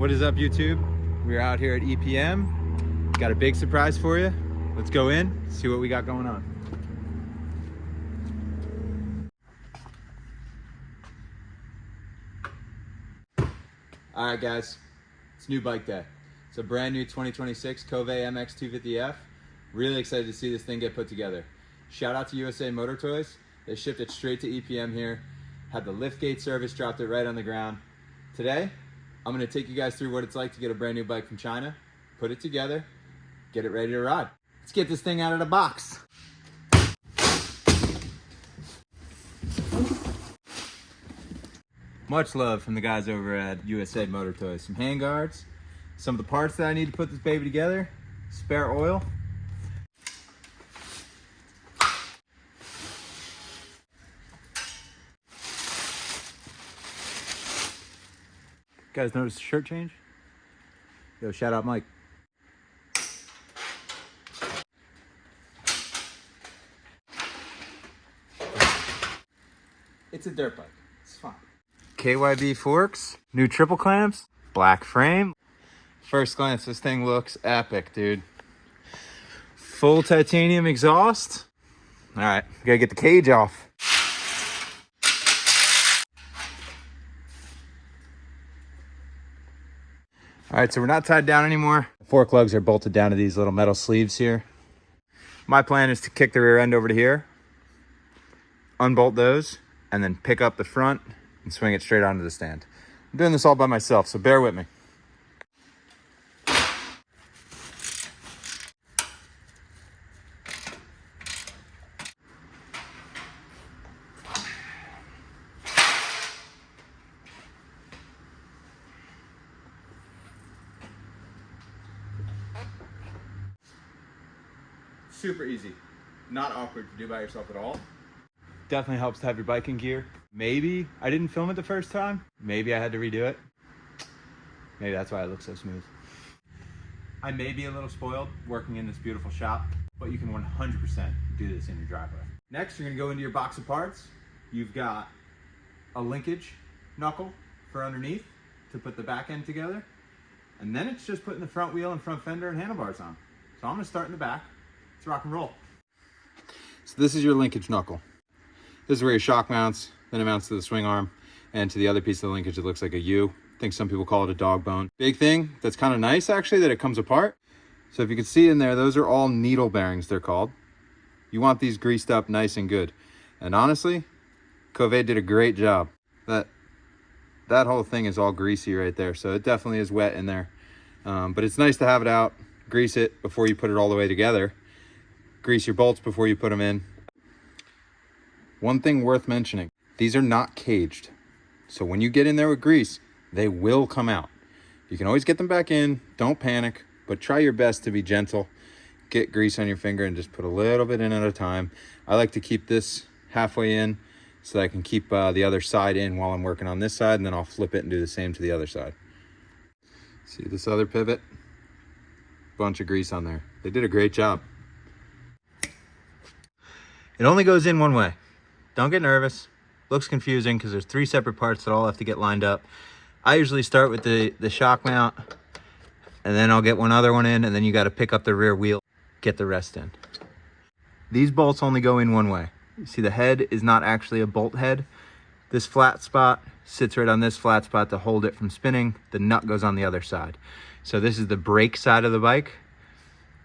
What is up, YouTube? We're out here at EPM. Got a big surprise for you. Let's go in, see what we got going on. All right, guys, it's new bike day. It's a brand new 2026 Kove MX250F. Really excited to see this thing get put together. Shout out to USA Motor Toys. They shipped it straight to EPM here. Had the liftgate service, dropped it right on the ground. Today, I'm gonna take you guys through what it's like to get a brand new bike from China, put it together, get it ready to ride. Let's get this thing out of the box. Much love from the guys over at USA Motor Toys. Some handguards, some of the parts that I need to put this baby together, spare oil. Guys, notice the shirt change? Yo, shout out Mike. It's a dirt bike. It's fine. KYB forks, new triple clamps, black frame. First glance, this thing looks epic, dude. Full titanium exhaust. All right, gotta get the cage off. All right, so we're not tied down anymore. The fork lugs are bolted down to these little metal sleeves here. My plan is to kick the rear end over to here, unbolt those, and then pick up the front and swing it straight onto the stand. I'm doing this all by myself, so bear with me. Super easy, not awkward to do by yourself at all. Definitely helps to have your bike in gear. Maybe I didn't film it the first time. Maybe I had to redo it. Maybe that's why it looks so smooth. I may be a little spoiled working in this beautiful shop, but you can 100% do this in your driveway. Next, you're gonna go into your box of parts. You've got a linkage knuckle for underneath to put the back end together. And then it's just putting the front wheel and front fender and handlebars on. So I'm gonna start in the back. Let's rock and roll. So this is your linkage knuckle. This is where your shock mounts, then it mounts to the swing arm, and to the other piece of the linkage it looks like a U. I think some people call it a dog bone. Big thing that's kind of nice actually that it comes apart. So if you can see in there, those are all needle bearings, they're called. You want these greased up nice and good. And honestly, Kove did a great job. That whole thing is all greasy right there, so it definitely is wet in there. But it's nice to have it out, grease it before you put it all the way together. Grease your bolts before you put them in. One thing worth mentioning, these are not caged. So when you get in there with grease, they will come out. You can always get them back in, don't panic, but try your best to be gentle. Get grease on your finger and just put a little bit in at a time. I like to keep this halfway in so that I can keep the other side in while I'm working on this side, and then I'll flip it and do the same to the other side. See this other pivot? Bunch of grease on there. They did a great job. It only goes in one way. Don't get nervous. Looks confusing because there's 3 separate parts that all have to get lined up. I usually start with the shock mount, and then I'll get one other one in, and then you got to pick up the rear wheel, get the rest in. These bolts only go in one way. You see the head is not actually a bolt head. This flat spot sits right on this flat spot to hold it from spinning. The nut goes on the other side. So this is the brake side of the bike.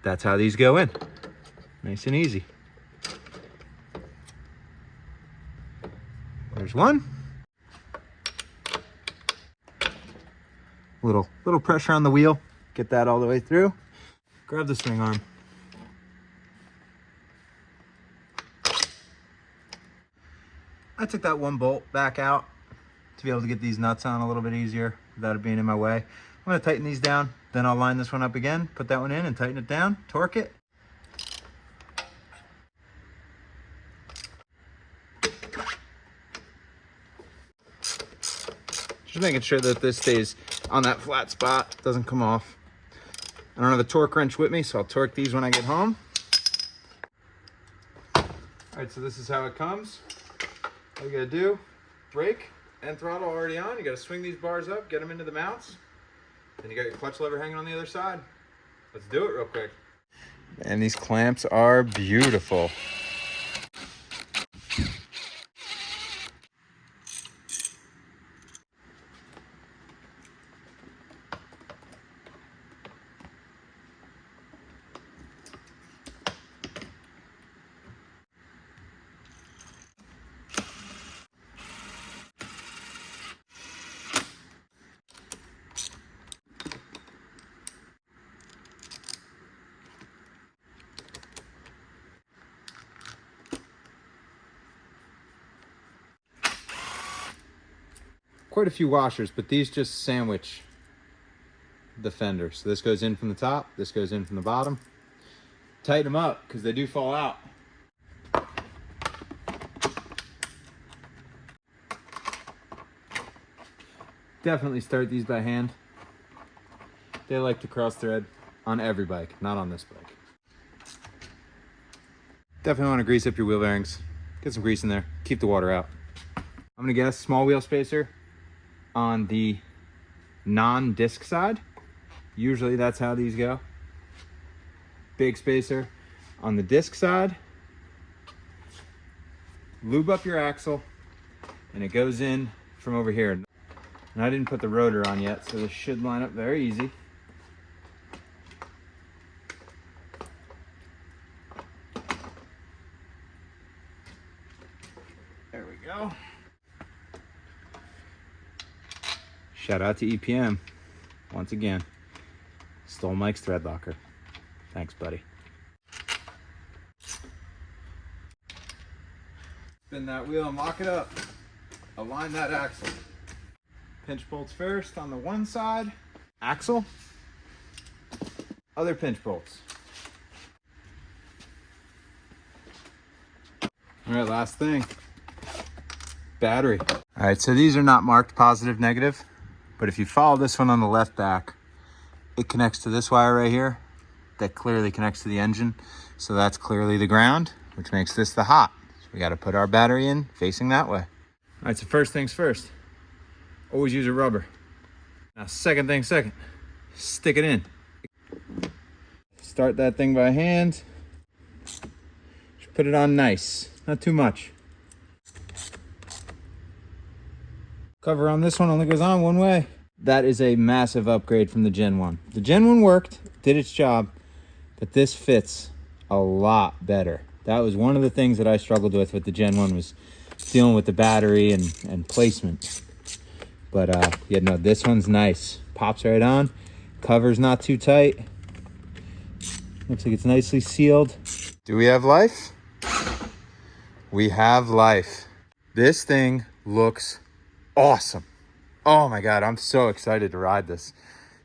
That's how these go in. Nice and easy. There's one. Little pressure on the wheel. Get that all the way through. Grab the swing arm. I took that one bolt back out to be able to get these nuts on a little bit easier without it being in my way. I'm gonna tighten these down, then I'll line this one up again, put that one in and tighten it down, torque it. Just making sure that this stays on that flat spot, doesn't come off. I don't have the torque wrench with me, so I'll torque these when I get home. All right, so this is how it comes. All you gotta do, brake and throttle already on. You gotta swing these bars up, get them into the mounts, Then you got your clutch lever hanging on the other side. Let's do it real quick. And these clamps are beautiful. Quite a few washers, but these just sandwich the fender. So this goes in from the top, this goes in from the bottom. Tighten them up because they do fall out. Definitely start these by hand. They like to cross thread on every bike, not on this bike. Definitely want to grease up your wheel bearings. Get some grease in there, keep the water out. I'm gonna guess small wheel spacer on the non-disc side. Usually that's how these go. Big spacer on the disc side. Lube up your axle and it goes in from over here. And I didn't put the rotor on yet, so this should line up very easy. There we go. Shout out to EPM, once again. Stole Mike's thread locker. Thanks, buddy. Spin that wheel and lock it up. Align that axle. Pinch bolts first on the one side. Axle. Other pinch bolts. All right, last thing. Battery. All right, so these are not marked positive, negative. But if you follow this one on the left back, it connects to this wire right here. That clearly connects to the engine. So that's clearly the ground, which makes this the hot. So we got to put our battery in facing that way. All right, so first things first, always use a rubber. Now second thing second, stick it in. Start that thing by hand. Just put it on nice, not too much. Cover on this one only goes on one way. That is a massive upgrade from the Gen 1. The Gen 1 worked, did its job, but this fits a lot better. That was one of the things that I struggled with the Gen 1 was dealing with the battery and placement. But yeah, no, this one's nice. Pops right on. Cover's not too tight. Looks like it's nicely sealed. Do we have life? We have life. This thing looks awesome. Oh my God, I'm so excited to ride this.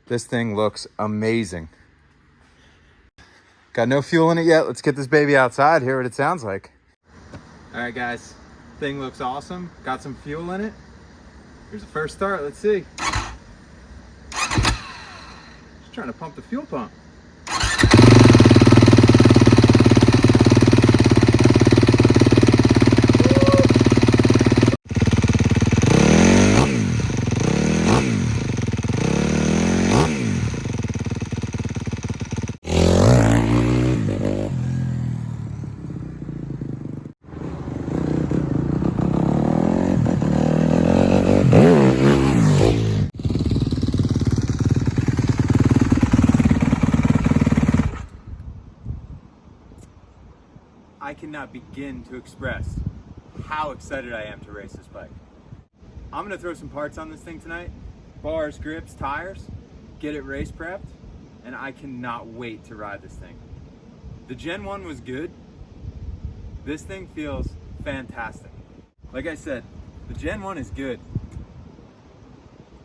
This thing looks amazing. Got no fuel in it yet. Let's get this baby outside, hear what it sounds like. All right, guys, thing looks awesome. Got some fuel in it. Here's the first start, let's see. Just trying to pump the fuel pump. I cannot begin to express how excited I am to race this bike. I'm gonna throw some parts on this thing tonight. Bars, grips, tires, get it race prepped, and I cannot wait to ride this thing. The Gen 1 was good. This thing feels fantastic. Like I said, the Gen 1 is good.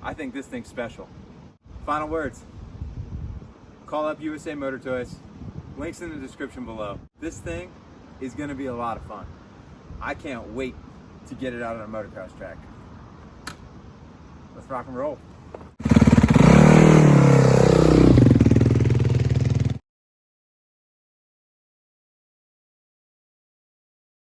I think this thing's special. Final words. Call up USA Motor Toys. Links in the description below. This thing is gonna be a lot of fun. I can't wait to get it out on a motocross track. Let's rock and roll.